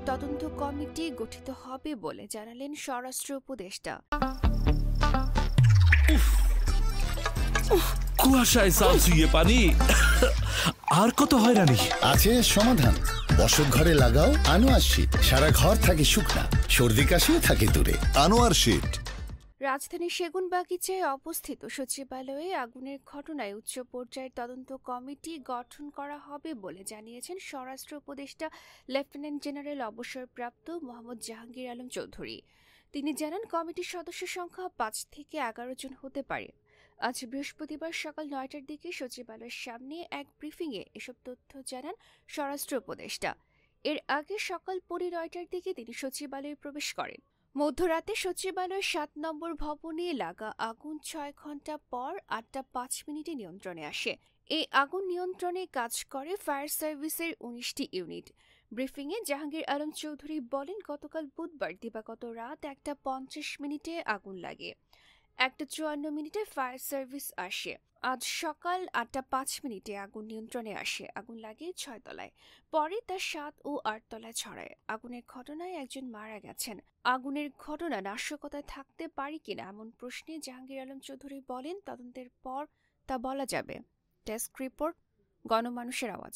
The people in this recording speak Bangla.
তদন্ত কমিটি গঠিত হবে বলে জানালেন স্বরাষ্ট্র উপদেষ্টা। কুয়াশায় সালসিয়ে পানি আর কত হয়রানি আছে সমাধান। বসত ঘরে লাগাও আনোয়ার শীট, সারা ঘর থাকে শুকনা, সর্দি কাশিও থাকে দূরে। আনোয়ার শীট। রাজধানীর সেগুনবাগিচায় অবস্থিত সচিবালয়ে আগুনের ঘটনায় উচ্চ পর্যায়ের তদন্ত কমিটি গঠন করা হবে বলে জানিয়েছেন স্বরাষ্ট্র উপদেষ্টা লেফটেন্যান্ট জেনারেল অবসরপ্রাপ্ত মোহাম্মদ জাহাঙ্গীর আলম চৌধুরী। তিনি জানান, কমিটির সদস্য সংখ্যা 5 থেকে 11 জন হতে পারে। আজ বৃহস্পতিবার সকাল 9টার দিকে সচিবালয়ের সামনে এক ব্রিফিংয়ে এসব তথ্য জানান স্বরাষ্ট্র উপদেষ্টা। এর আগে সকাল 9:30টার দিকে তিনি সচিবালয়ে প্রবেশ করেন। মধ্যরাতে সচিবালয়ের 7 নম্বর ভবনে লাগা আগুন 6 ঘণ্টা পর 8:05 নিয়ন্ত্রণে আসে। এই আগুন নিয়ন্ত্রণে কাজ করে ফায়ার সার্ভিসের 19টি ইউনিট। ব্রিফিংয়ে জাহাঙ্গীর আলম চৌধুরী বলেন, গতকাল বুধবার দিবাগত রাত 1:50 আগুন লাগে। 1:54 ফায়ার সার্ভিস আসে। আজ সকাল 8:05 আগুন নিয়ন্ত্রণে আসে। আগুন লাগে 6 তলায়, পরে তা 7 ও 8 তলায় ছড়ায়। আগুনের ঘটনায় একজন মারা গেছেন। আগুনের ঘটনা নাশকতায় থাকতে পারে কিনা এমন প্রশ্নে জাহাঙ্গীর আলম চৌধুরী বলেন, তদন্তের পর তা বলা যাবে। ডেস্ক রিপোর্ট, গণমানুষের আওয়াজ।